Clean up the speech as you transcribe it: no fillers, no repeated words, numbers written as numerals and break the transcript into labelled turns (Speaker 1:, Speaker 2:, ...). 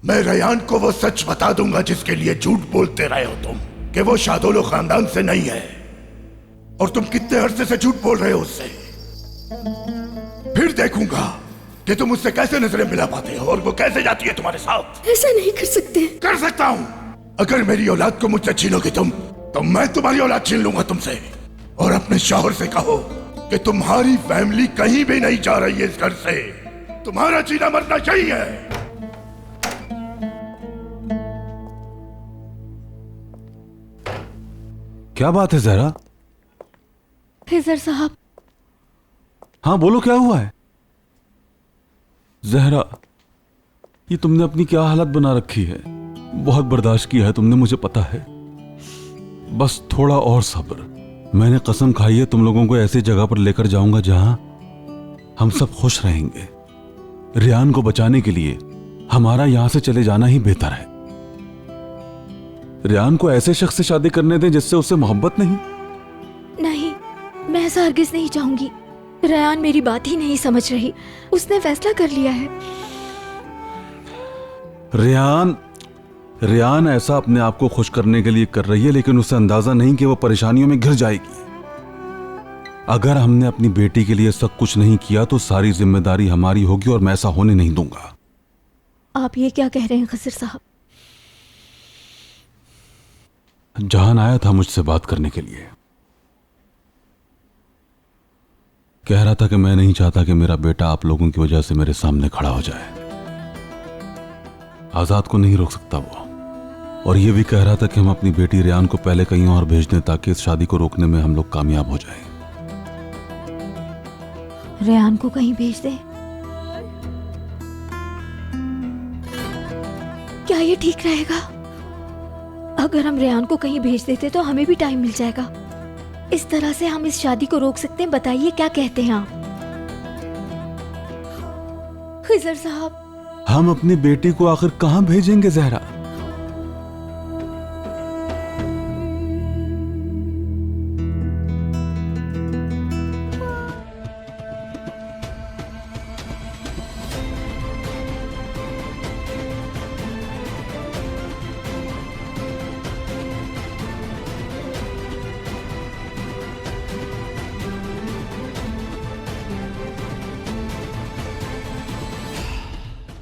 Speaker 1: मैं रेयान को वो सच बता दूंगा जिसके लिए झूठ बोलते रहे हो तुम, कि वो शादोलो खानदान से नहीं है। और तुम कितने अरसे से झूठ बोल रहे हो उससे। फिर देखूंगा कि तुम उससे कैसे नजरें मिला पाते हो और वो कैसे जाती है तुम्हारे साथ।
Speaker 2: ऐसा नहीं कर सकते।
Speaker 1: कर सकता हूं। अगर मेरी औलाद को मुझसे छीनोगे तुम, तो मैं तुम्हारी औलाद छीन लूंगा तुमसे। और अपने शौहर से कहो कि तुम्हारी फैमिली कहीं भी नहीं जा रही है इस घर से। तुम्हारा जीना मरना यही है।
Speaker 3: क्या बात है जहरा?
Speaker 2: खिजर साहब।
Speaker 3: हाँ बोलो, क्या हुआ है? जहरा, ये तुमने अपनी क्या हालत बना रखी है। बहुत बर्दाश्त किया है तुमने, मुझे पता है। बस थोड़ा और सब्र। मैंने कसम खाई है तुम लोगों को ऐसी जगह पर लेकर जाऊंगा जहां हम सब खुश रहेंगे। रेयान को बचाने के लिए हमारा यहां से चले जाना ही बेहतर है। रेयान को ऐसे शख्स से शादी करने दें जिससे उसे मोहब्बत नहीं।
Speaker 2: नहीं, मैं ऐसा हरगिज नहीं चाहूंगी। रेयान मेरी बात ही नहीं समझ रही। उसने फैसला कर लिया है।
Speaker 3: रेयान ऐसा अपने आप को खुश करने के लिए कर रही है, लेकिन उसे अंदाजा नहीं कि वो परेशानियों में घिर जाएगी। अगर हमने अपनी बेटी के लिए सब कुछ नहीं किया तो सारी जिम्मेदारी हमारी होगी और मैं ऐसा होने नहीं दूंगा।
Speaker 2: आप ये क्या कह रहे हैं खिजर साहब?
Speaker 3: जहान आया था मुझसे बात करने के लिए। कह रहा था कि मैं नहीं चाहता कि मेरा बेटा आप लोगों की वजह से मेरे सामने खड़ा हो जाए। आजाद को नहीं रोक सकता वो। और ये भी कह रहा था कि हम अपनी बेटी रेयान को पहले कहीं और भेज दें ताकि इस शादी को रोकने में हम लोग कामयाब हो जाएं।
Speaker 2: रेयान को कहीं भेज दे? क्या ये ठीक रहेगा? अगर हम रेयान को कहीं भेज देते तो हमें भी टाइम मिल जाएगा। इस तरह से हम इस शादी को रोक सकते हैं। बताइए क्या कहते हैं आप? खिजर साहब,
Speaker 3: हम अपनी बेटी को आखिर कहां भेजेंगे जहरा?